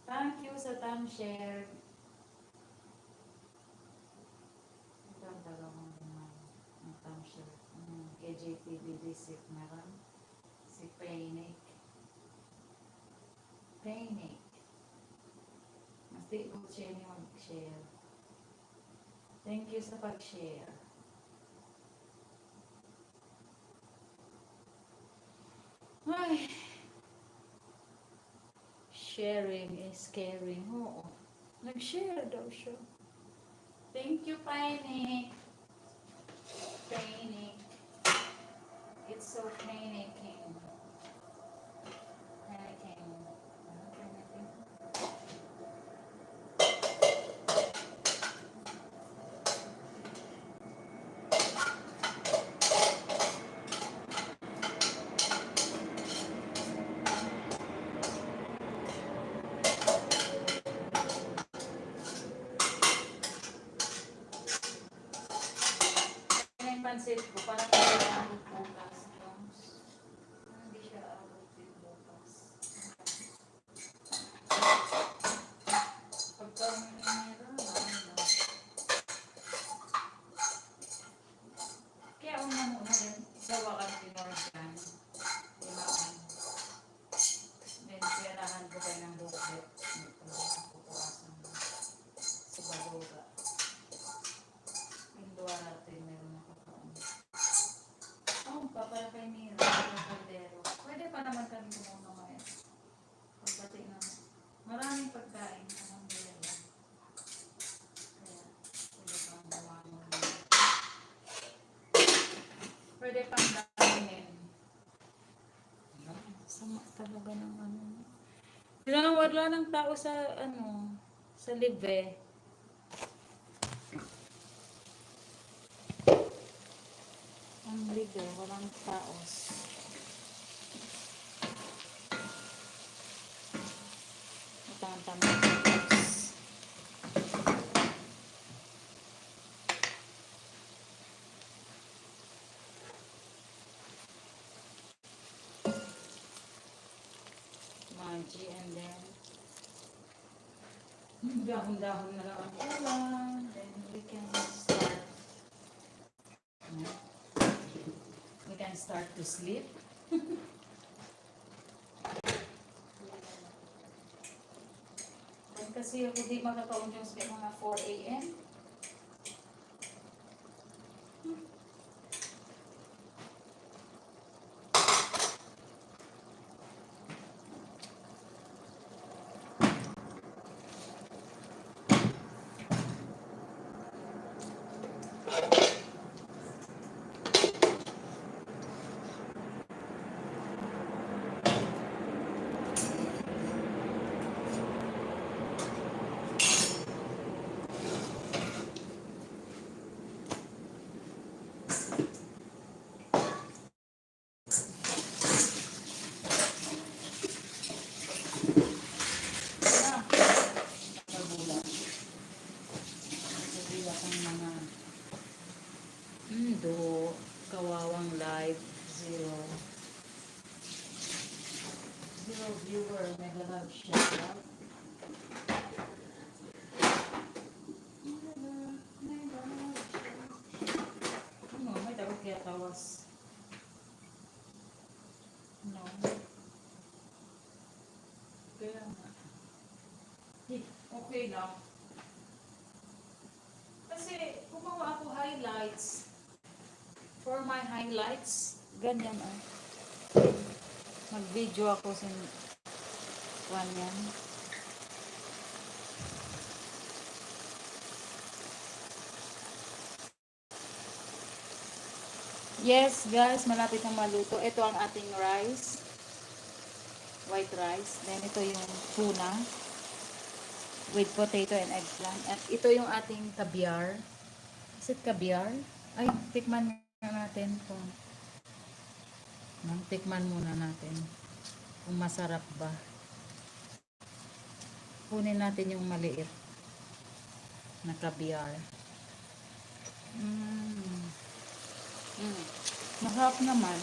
Thank you sa share. Ito ang dalawang naman. Ang share. KJTV visit meron. Si Panic. Panic. Mas di ko siya niyo mag-share. Thank you sa pag-share. Ay. Sharing is caring. Oo. Nag-share daw siya. Thank you, Panic. Panic. It's so panicking. Panicking. Pansit ko, parang kailangan bukas. Hindi siya abot din bukas. Pagka meron, kaya una muna din, sawa ka tinorgan. Dimaan. Then, perahan ko kayo ng buklet. Pupukasan mo. Sa baluga. Yung duwa natin, meron ako. Papaya kay Mira, kaldero. Pwede pa naman kami kumuna ngayon. Pagbati na. Maraming pagkain. Alhamdulillah. Kaya, pwede pang gawin. Pwede pang dahinin. Sama talaga ng ano. Wala ng tao sa sa live. Ang liga, walang taos. Ito ang tamang taos. Maggi and then dahon-dahon na lang ang ulan. Then we can start. We can start to sleep. Kasi ako di makakaunjong sa mga 4 a.m. Kawawang live, zero viewer, mega love shout out. May tawag kaya tawas. No. Kaya nga. Okay lang. Kasi gumawa ako highlights. For my highlights, ganyan mag-video ako sa yan. Yes, guys, malapit na maluto. Ito ang ating rice. White rice. Then ito yung tuna with potato and eggplant. At ito yung ating caviar. Is it caviar? Ay, tikman natin kung tikman muna natin kung masarap ba. Kunin natin yung maliit na caviar. Masarap naman.